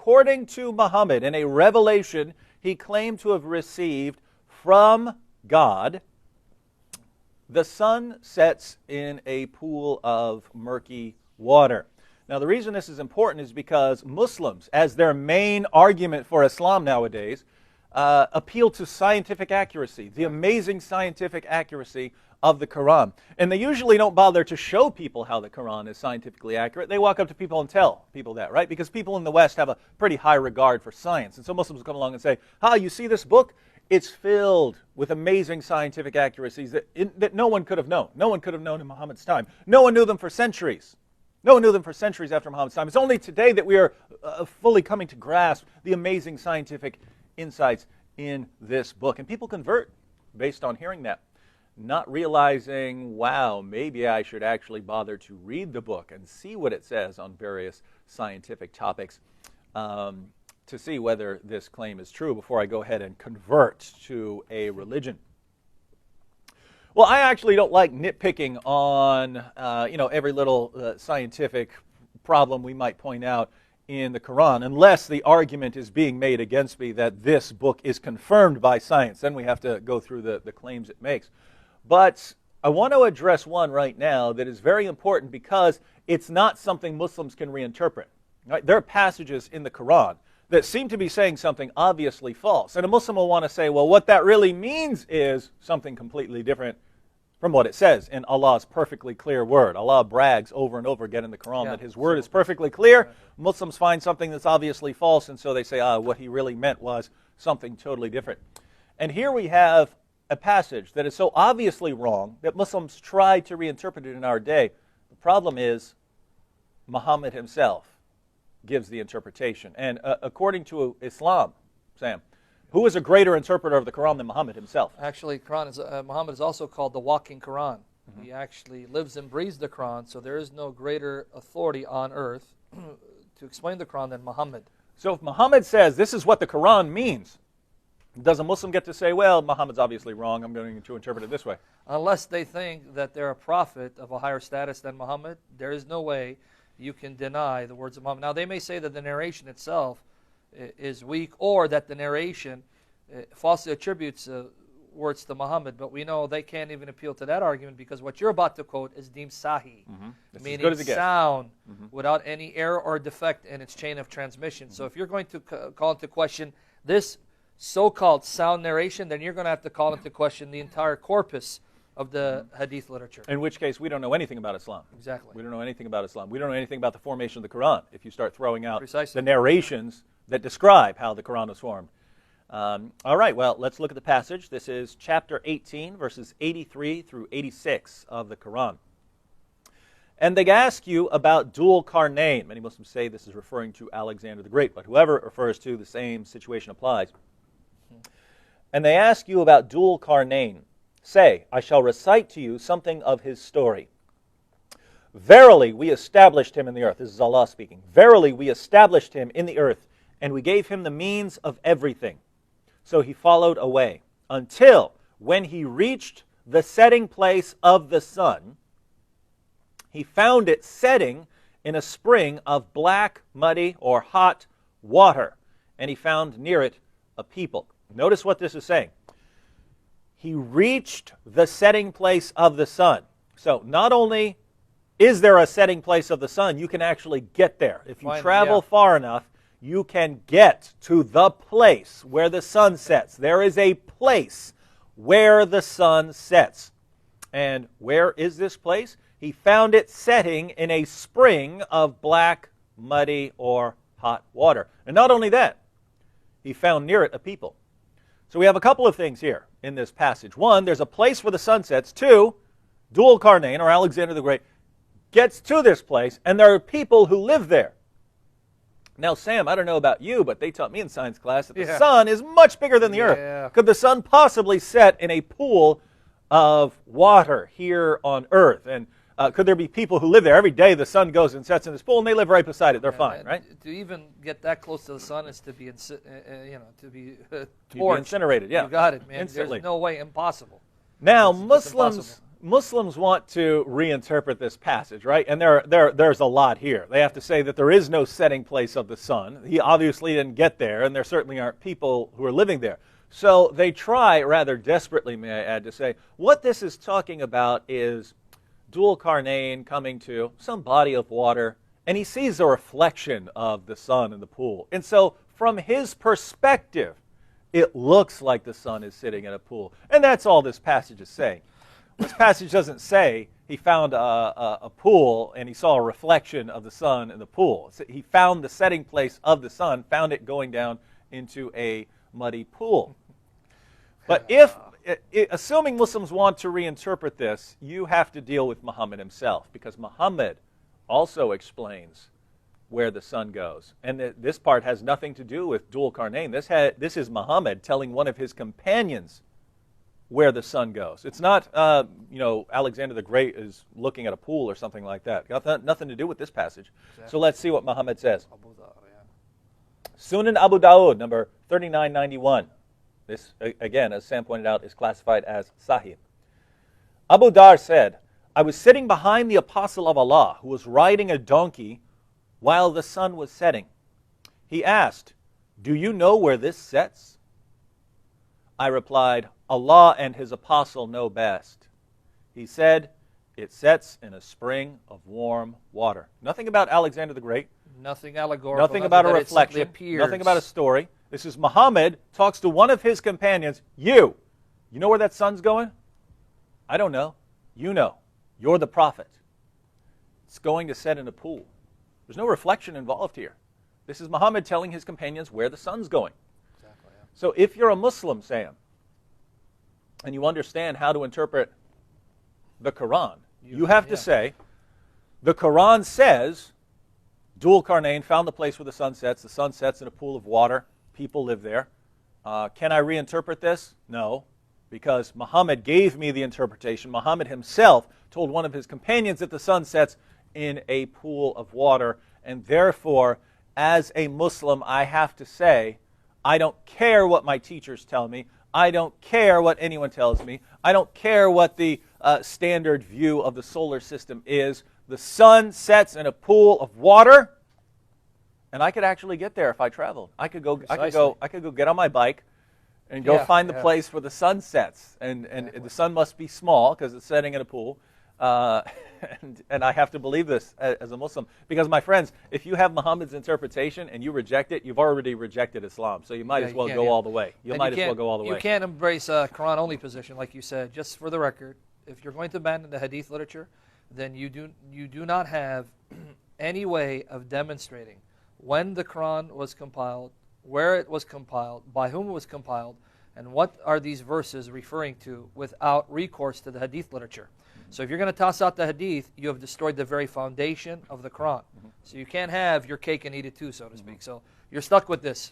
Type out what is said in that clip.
according to Muhammad, in a revelation he claimed to have received from God, the sun sets in a pool of murky water. Now, the reason this is important is because Muslims, as their main argument for Islam nowadays, appeal to scientific accuracy, the amazing scientific accuracy of the Quran. And they usually don't bother to show people how the Quran is scientifically accurate. They walk up to people and tell people that, right? Because people in the West have a pretty high regard for science. And so Muslims will come along and say, you see this book? It's filled with amazing scientific accuracies that no one could have known. No one could have known in Muhammad's time. No one knew them for centuries. No one knew them for centuries after Muhammad's time. It's only today that we are fully coming to grasp the amazing scientific insights in this book. And people convert based on hearing that, not realizing, wow, maybe I should actually bother to read the book and see what it says on various scientific topics to see whether this claim is true before I go ahead and convert to a religion. Well, I actually don't like nitpicking on every little scientific problem we might point out in the Quran, unless the argument is being made against me that this book is confirmed by science. Then we have to go through the claims it makes. But I want to address one right now that is very important because it's not something Muslims can reinterpret. Right? There are passages in the Quran that seem to be saying something obviously false. And a Muslim will want to say, well, what that really means is something completely different from what it says in Allah's perfectly clear word. Allah brags over and over again in the Quran that His word is perfectly clear. Muslims find something that's obviously false, and so they say, what He really meant was something totally different. And here we have a passage that is so obviously wrong that Muslims try to reinterpret it in our day. The problem is Muhammad himself gives the interpretation. And according to Islam, Sam, who is a greater interpreter of the Quran than Muhammad himself? Actually, Muhammad is also called the walking Quran. He actually lives and breathes the Quran, so there is no greater authority on earth to explain the Quran than Muhammad. So if Muhammad says this is what the Quran means, does a Muslim get to say, well, Muhammad's obviously wrong, I'm going to interpret it this way? Unless they think that they're a prophet of a higher status than Muhammad, there is no way you can deny the words of Muhammad. Now, they may say that the narration itself is weak, or that the narration falsely attributes words to Muhammad, but we know they can't even appeal to that argument because what you're about to quote is deemed sahih, meaning sound, without any error or defect in its chain of transmission. So if you're going to call into question this so-called sound narration, then you're going to have to call into question the entire corpus of the hadith literature. In which case, we don't know anything about Islam. Exactly. We don't know anything about Islam. We don't know anything about the formation of the Quran if you start throwing out Precisely. the narrations that describe how the Quran was formed. All right, well, let's look at the passage. This is chapter 18, verses 83 through 86 of the Quran. And they ask you about Dhul Qarnayn. Many Muslims say this is referring to Alexander the Great, but whoever it refers to, the same situation applies. And they ask you about Dhul Qarnayn. Say, I shall recite to you something of his story. Verily, we established him in the earth. This is Allah speaking. Verily, we established him in the earth, and we gave him the means of everything. So he followed away, until when he reached the setting place of the sun, he found it setting in a spring of black, muddy, or hot water, and he found near it a people. Notice what this is saying. He reached the setting place of the sun. So not only is there a setting place of the sun, you can actually get there. If you travel far enough, you can get to the place where the sun sets. There is a place where the sun sets. And where is this place? He found it setting in a spring of black, muddy, or hot water. And not only that, he found near it a people. So we have a couple of things here in this passage. One, there's a place where the sun sets. Two, Dhul Qarnayn, or Alexander the Great, gets to this place, and there are people who live there. Now, Sam, I don't know about you, but they taught me in science class that the sun is much bigger than the earth. Could the sun possibly set in a pool of water here on earth? And could there be people who live there? Every day the sun goes and sets in this pool, and they live right beside it. They're fine, right? To even get that close to the sun is to be, torched. Incinerated, yeah. You got it, man. Instantly. There's no way, impossible. Now, it's Muslims, impossible. Muslims want to reinterpret this passage, right? And there's a lot here. They have to say that there is no setting place of the sun. He obviously didn't get there, and there certainly aren't people who are living there. So they try, rather desperately, may I add, to say, what this is talking about is Dhul Qarnayn coming to some body of water, and he sees a reflection of the sun in the pool. And so from his perspective, it looks like the sun is sitting in a pool. And that's all this passage is saying. This passage doesn't say he found a pool and he saw a reflection of the sun in the pool. He found the setting place of the sun, found it going down into a muddy pool. But assuming Muslims want to reinterpret this, you have to deal with Muhammad himself, because Muhammad also explains where the sun goes. And this part has nothing to do with Dhul Qarnayn. This is Muhammad telling one of his companions where the sun goes. It's not, Alexander the Great is looking at a pool or something like that. Got nothing to do with this passage. Exactly. So let's see what Muhammad says. Sunan Abu Dawud, number 3991. This, again, as Sam pointed out, is classified as Sahih. Abu Dar said, I was sitting behind the apostle of Allah, who was riding a donkey while the sun was setting. He asked, do you know where this sets? I replied, Allah and his apostle know best. He said, it sets in a spring of warm water. Nothing about Alexander the Great. Nothing allegorical. Nothing about a reflection. Nothing about a story. This is Muhammad talks to one of his companions. You know where that sun's going? I don't know. You know. You're the prophet. It's going to set in a pool. There's no reflection involved here. This is Muhammad telling his companions where the sun's going. Exactly, yeah. So if you're a Muslim, Sam, and you understand how to interpret the Quran, you have to say, the Quran says, Dhul Qarnayn found the place where the sun sets in a pool of water, people live there. Can I reinterpret this? No, because Muhammad gave me the interpretation. Muhammad himself told one of his companions that the sun sets in a pool of water, and therefore, as a Muslim, I have to say, I don't care what my teachers tell me. I don't care what anyone tells me. I don't care what the standard view of the solar system is. The sun sets in a pool of water, and I could actually get there if I traveled. I could go get on my bike and go find the place where the sun sets. And the sun must be small because it's setting in a pool. And I have to believe this as a Muslim. Because, my friends, if you have Muhammad's interpretation and you reject it, you've already rejected Islam. So you might as well go all the way. You can't embrace a Quran-only position, like you said. Just for the record, if you're going to abandon the Hadith literature, then you do not have any way of demonstrating when the Quran was compiled, where it was compiled, by whom it was compiled, and what are these verses referring to without recourse to the Hadith literature. So if you're going to toss out the Hadith, you have destroyed the very foundation of the Quran. So you can't have your cake and eat it too, so to speak. So you're stuck with this.